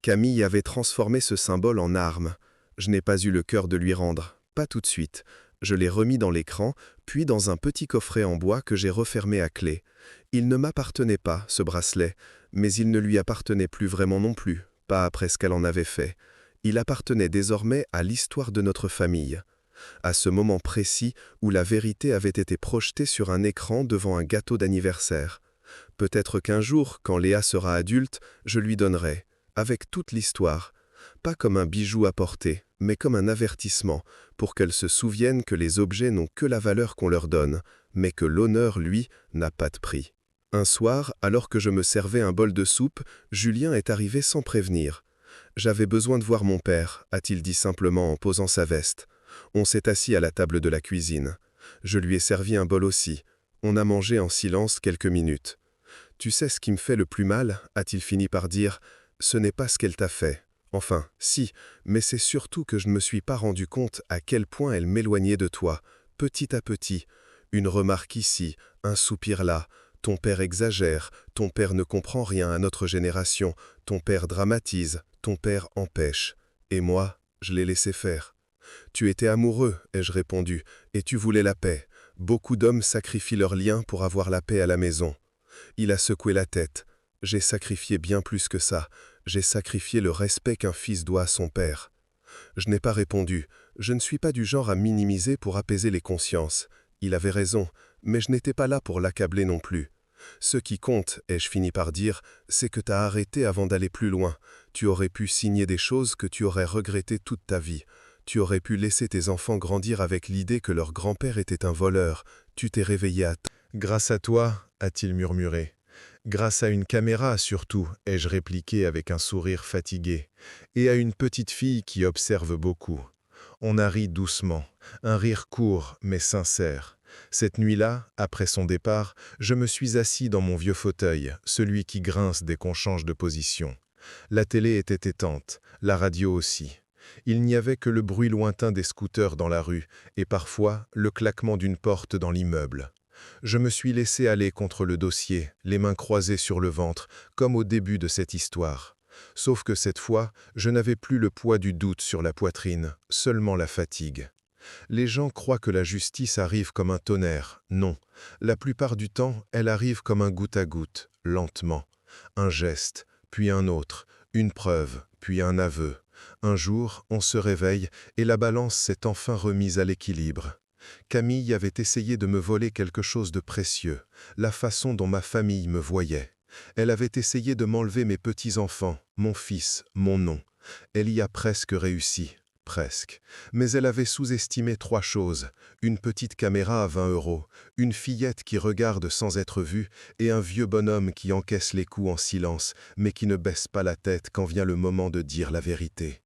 Camille avait transformé ce symbole en arme. Je n'ai pas eu le cœur de lui rendre, pas tout de suite. Je l'ai remis dans l'écran, puis dans un petit coffret en bois que j'ai refermé à clé. Il ne m'appartenait pas, ce bracelet, mais il ne lui appartenait plus vraiment non plus, pas après ce qu'elle en avait fait. Il appartenait désormais à l'histoire de notre famille. À ce moment précis où la vérité avait été projetée sur un écran devant un gâteau d'anniversaire. Peut-être qu'un jour, quand Léa sera adulte, je lui donnerai, avec toute l'histoire, pas comme un bijou à porter, mais comme un avertissement, pour qu'elle se souvienne que les objets n'ont que la valeur qu'on leur donne, mais que l'honneur, lui, n'a pas de prix. Un soir, alors que je me servais un bol de soupe, Julien est arrivé sans prévenir. « J'avais besoin de voir mon père », a-t-il dit simplement en posant sa veste. On s'est assis à la table de la cuisine. Je lui ai servi un bol aussi. On a mangé en silence quelques minutes. « Tu sais ce qui me fait le plus mal ?» a-t-il fini par dire. « Ce n'est pas ce qu'elle t'a fait. Enfin, si, mais c'est surtout que je ne me suis pas rendu compte à quel point elle m'éloignait de toi, petit à petit. Une remarque ici, un soupir là. Ton père exagère, ton père ne comprend rien à notre génération, ton père dramatise, ton père empêche. Et moi, je l'ai laissé faire. Tu étais amoureux, ai-je répondu, et tu voulais la paix. Beaucoup d'hommes sacrifient leurs liens pour avoir la paix à la maison. Il a secoué la tête. J'ai sacrifié bien plus que ça. J'ai sacrifié le respect qu'un fils doit à son père. Je n'ai pas répondu. Je ne suis pas du genre à minimiser pour apaiser les consciences. Il avait raison, mais je n'étais pas là pour l'accabler non plus. Ce qui compte, ai-je fini par dire, c'est que t'as arrêté avant d'aller plus loin. Tu aurais pu signer des choses que tu aurais regrettées toute ta vie. Tu aurais pu laisser tes enfants grandir avec l'idée que leur grand-père était un voleur. Tu t'es réveillé à temps. Grâce à toi, a-t-il murmuré. Grâce à une caméra surtout, ai-je répliqué avec un sourire fatigué, et à une petite fille qui observe beaucoup. On a ri doucement, un rire court mais sincère. Cette nuit-là, après son départ, je me suis assis dans mon vieux fauteuil, celui qui grince dès qu'on change de position. La télé était éteinte, la radio aussi. Il n'y avait que le bruit lointain des scooters dans la rue et parfois le claquement d'une porte dans l'immeuble. Je me suis laissé aller contre le dossier, les mains croisées sur le ventre, comme au début de cette histoire. Sauf que cette fois, je n'avais plus le poids du doute sur la poitrine, seulement la fatigue. Les gens croient que la justice arrive comme un tonnerre. Non, la plupart du temps, elle arrive comme un goutte à goutte, lentement. Un geste, puis un autre, une preuve, puis un aveu. Un jour, on se réveille et la balance s'est enfin remise à l'équilibre. Camille avait essayé de me voler quelque chose de précieux, la façon dont ma famille me voyait. Elle avait essayé de m'enlever mes petits-enfants, mon fils, mon nom. Elle y a presque réussi, presque. Mais elle avait sous-estimé 3 choses, une petite caméra à 20 €, une fillette qui regarde sans être vue et un vieux bonhomme qui encaisse les coups en silence, mais qui ne baisse pas la tête quand vient le moment de dire la vérité.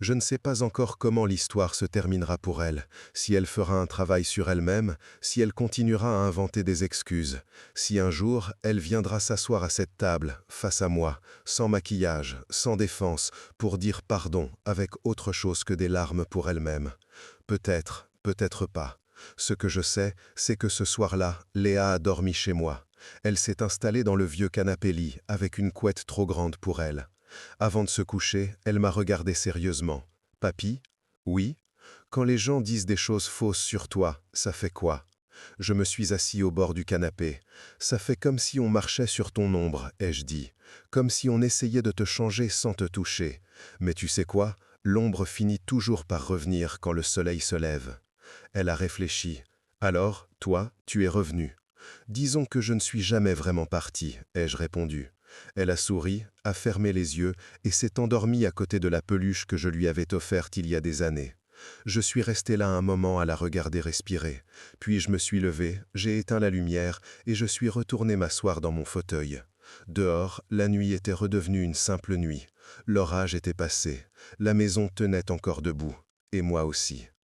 Je ne sais pas encore comment l'histoire se terminera pour elle, si elle fera un travail sur elle-même, si elle continuera à inventer des excuses, si un jour elle viendra s'asseoir à cette table, face à moi, sans maquillage, sans défense, pour dire pardon avec autre chose que des larmes pour elle-même. Peut-être, peut-être pas. Ce que je sais, c'est que ce soir-là, Léa a dormi chez moi. Elle s'est installée dans le vieux canapé-lit, avec une couette trop grande pour elle. Avant de se coucher, elle m'a regardé sérieusement. « Papy ? Oui ? Quand les gens disent des choses fausses sur toi, ça fait quoi ?» Je me suis assis au bord du canapé. « Ça fait comme si on marchait sur ton ombre, » ai-je dit. « Comme si on essayait de te changer sans te toucher. Mais tu sais quoi ? L'ombre finit toujours par revenir quand le soleil se lève. » Elle a réfléchi. « Alors, toi, tu es revenu. » « Disons que je ne suis jamais vraiment parti, » ai-je répondu. Elle a souri, a fermé les yeux et s'est endormie à côté de la peluche que je lui avais offerte il y a des années. Je suis resté là un moment à la regarder respirer. Puis je me suis levé, j'ai éteint la lumière et je suis retourné m'asseoir dans mon fauteuil. Dehors, la nuit était redevenue une simple nuit. L'orage était passé. La maison tenait encore debout. Et moi aussi.